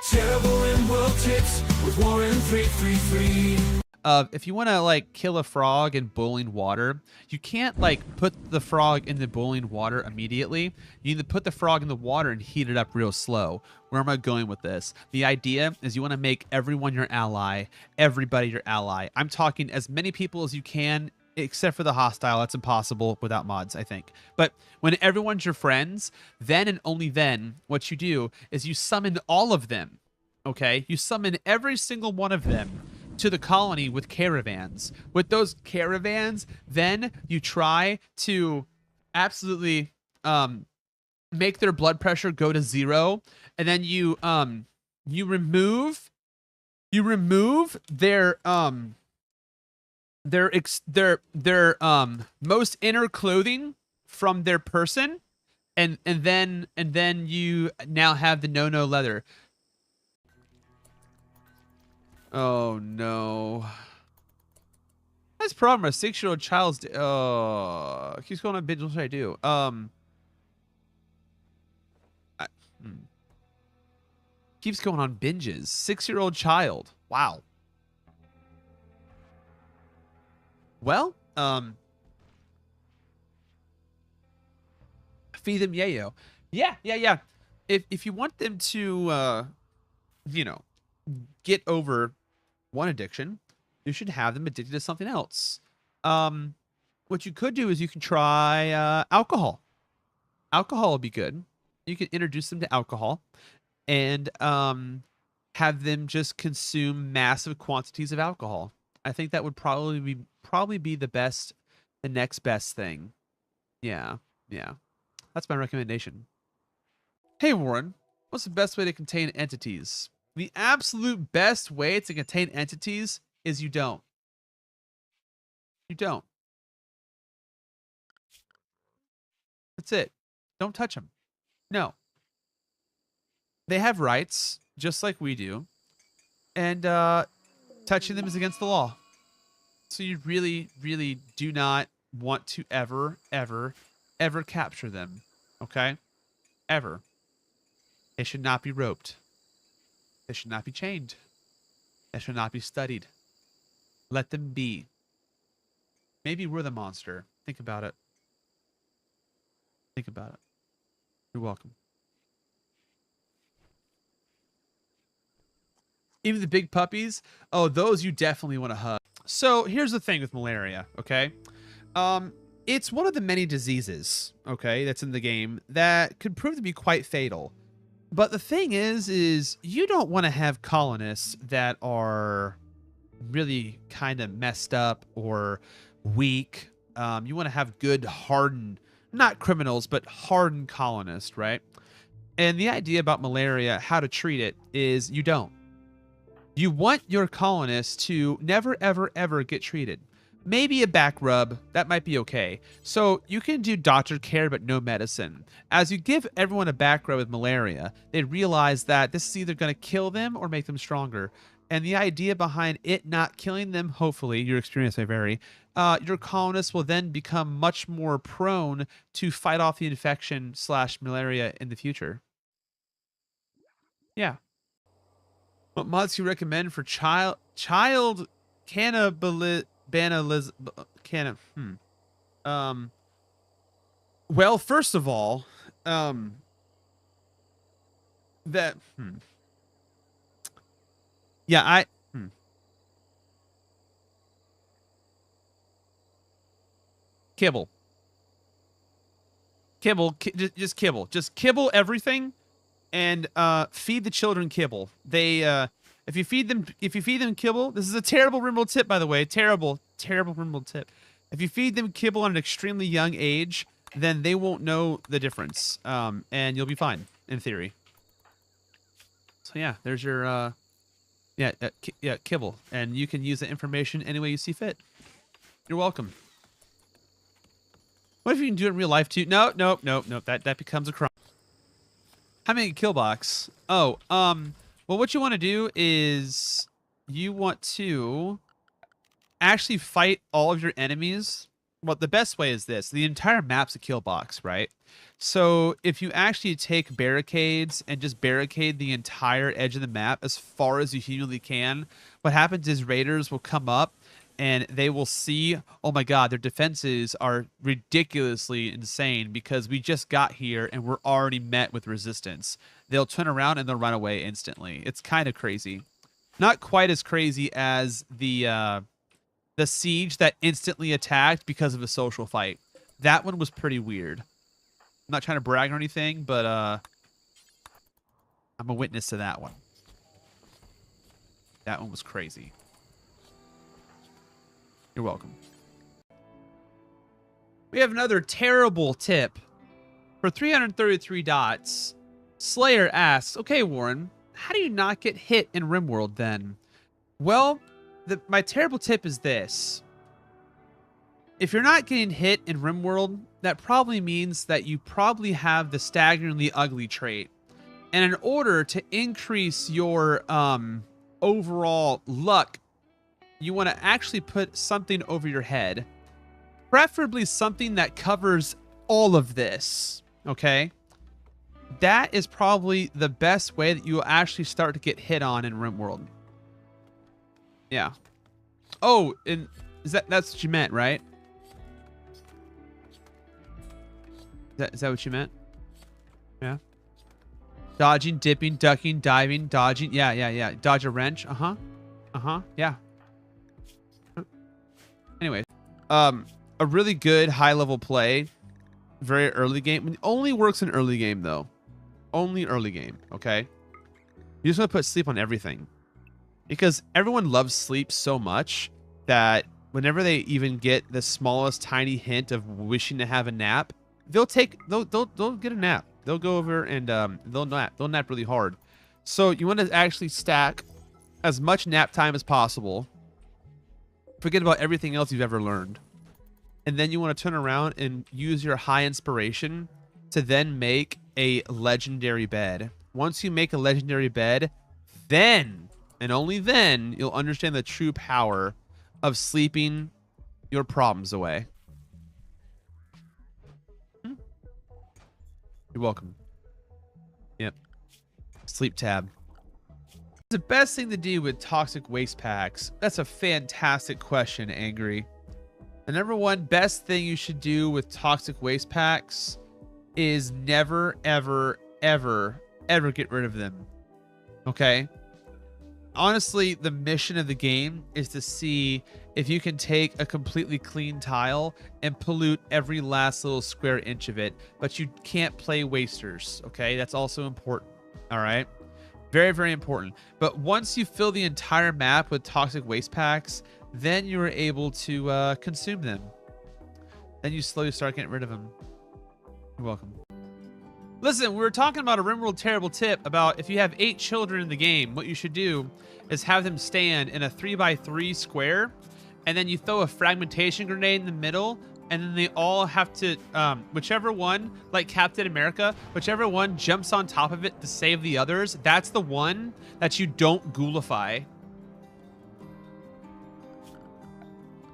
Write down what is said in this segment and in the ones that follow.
Terrible Rimworld tips with Warren 333. If you want to like kill a frog in boiling water, you can't like put the frog in the boiling water immediately. You need to put the frog in the water and heat it up real slow. Where am I going with this? The idea is you want to make everyone your ally, everybody your ally. I'm talking as many people as you can, except for the hostile. That's impossible without mods, I think. But when everyone's your friends, then and only then, what you do is you summon all of them. Okay? You summon every single one of them to the colony with caravans. With those caravans, then you try to absolutely make their blood pressure go to 0, and then you remove their most inner clothing from their person, and then you now have the no leather. Oh no. That's a problem. A 6-year-old child's keeps going on binge. What should I do? Keeps going on binges. 6-year-old child. Wow. Well, feed them yayo. Yeah. If you want them to get over one addiction, you should have them addicted to something else. What you could do is you can try alcohol. Alcohol will be good. You can introduce them to alcohol and have them just consume massive quantities of alcohol. I think that would probably be the next best thing. Yeah. That's my recommendation. Hey Warren, what's the best way to contain entities? The absolute best way to contain entities is you don't. You don't. That's it. Don't touch them. No. They have rights, just like we do. And touching them is against the law. So you really, really do not want to ever capture them. Okay? Ever. They should not be roped. They should not be chained. They should not be studied. Let them be. Maybe we're the monster. Think about it. Think about it. You're welcome. Even the big puppies, oh, those you definitely want to hug. So here's the thing with malaria, okay? It's one of the many diseases, okay, that's in the game that could prove to be quite fatal. But the thing is you don't want to have colonists that are really kind of messed up or weak. You want to have good, hardened, not criminals, but hardened colonists, right? And the idea about malaria, how to treat it, is you don't. You want your colonists to never, ever get treated. Maybe a back rub, that might be okay. So you can do doctor care, but no medicine. As you give everyone a back rub with malaria, they realize that this is either going to kill them or make them stronger. And the idea behind it not killing them, hopefully, your experience may vary, your colonists will then become much more prone to fight off the infection / malaria in the future. Yeah. What mods do you recommend for child cannibalism? Well, first of all, kibble, just kibble, kibble everything, and feed the children kibble. They if you feed them kibble, this is a terrible Rimworld tip, by the way. Terrible Rimworld tip. If you feed them kibble at an extremely young age, then they won't know the difference, and you'll be fine in theory. So yeah, there's your kibble, and you can use the information any way you see fit. You're welcome. What if you can do it in real life too? No. That becomes a crime. Having a kill box. Oh, well, what you want to do is you want to actually fight all of your enemies well, the best way is this. The entire map's a kill box, right? So if you actually take barricades and just barricade the entire edge of the map as far as you humanly can, what happens is raiders will come up and they will see, oh my god, their defenses are ridiculously insane because we just got here and we're already met with resistance. They'll turn around and they'll run away instantly. It's kind of crazy. Not quite as crazy as the siege that instantly attacked because of a social fight. That one was pretty weird. I'm not trying to brag or anything, but I'm a witness to that one. That one was crazy. You're welcome. We have another terrible tip. For 333 dots, Slayer asks, okay, Warren, how do you not get hit in Rimworld then? Well, my terrible tip is this. If you're not getting hit in Rimworld, that probably means that you probably have the staggeringly ugly trait. And in order to increase your overall luck, you want to actually put something over your head. Preferably something that covers all of this, okay? That is probably the best way that you will actually start to get hit on in Rimworld. Yeah. Oh, and that's what you meant, right? Is that what you meant? Yeah. Dodging, dipping, ducking, diving, dodging. Yeah. Dodge a wrench. Yeah. Anyway, a really good high level play, very early game. It only works in early game though. Only early game, okay? You just want to put sleep on everything. Because everyone loves sleep so much that whenever they even get the smallest tiny hint of wishing to have a nap, they'll get a nap. They'll go over and they'll nap really hard. So you want to actually stack as much nap time as possible. Forget about everything else you've ever learned. And then you want to turn around and use your high inspiration to then make a legendary bed. Once you make a legendary bed, then and only then you'll understand the true power of sleeping your problems away. You're welcome. Yep. Sleep tab. The best thing to do with toxic waste packs? That's a fantastic question, Angry. The number one best thing you should do with toxic waste packs is never, ever, ever, ever get rid of them. Okay? Honestly, the mission of the game is to see if you can take a completely clean tile and pollute every last little square inch of it, but you can't play wasters, okay? That's also important, all right? Very, very important. But once you fill the entire map with toxic waste packs, then you are able to consume them. Then you slowly start getting rid of them. You're welcome. Listen, we were talking about a Rimworld terrible tip about if you have 8 children in the game, what you should do is have them stand in a 3x3 square, and then you throw a fragmentation grenade in the middle, and then they all have to, whichever one, like Captain America, whichever one jumps on top of it to save the others, that's the one that you don't ghoulify.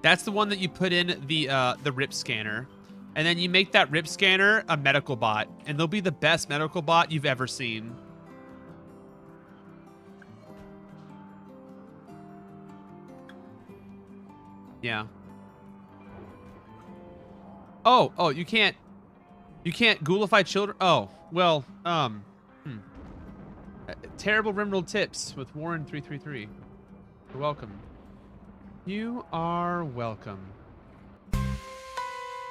That's the one that you put in the rip scanner. And then you make that rip scanner a medical bot, and they'll be the best medical bot you've ever seen. Yeah. Oh, you can't ghoulify children. Oh, well, terrible Rimworld tips with Warren 333. You're welcome. You are welcome.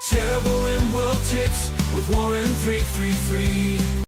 Terrible Rimworld tips with Warren 333.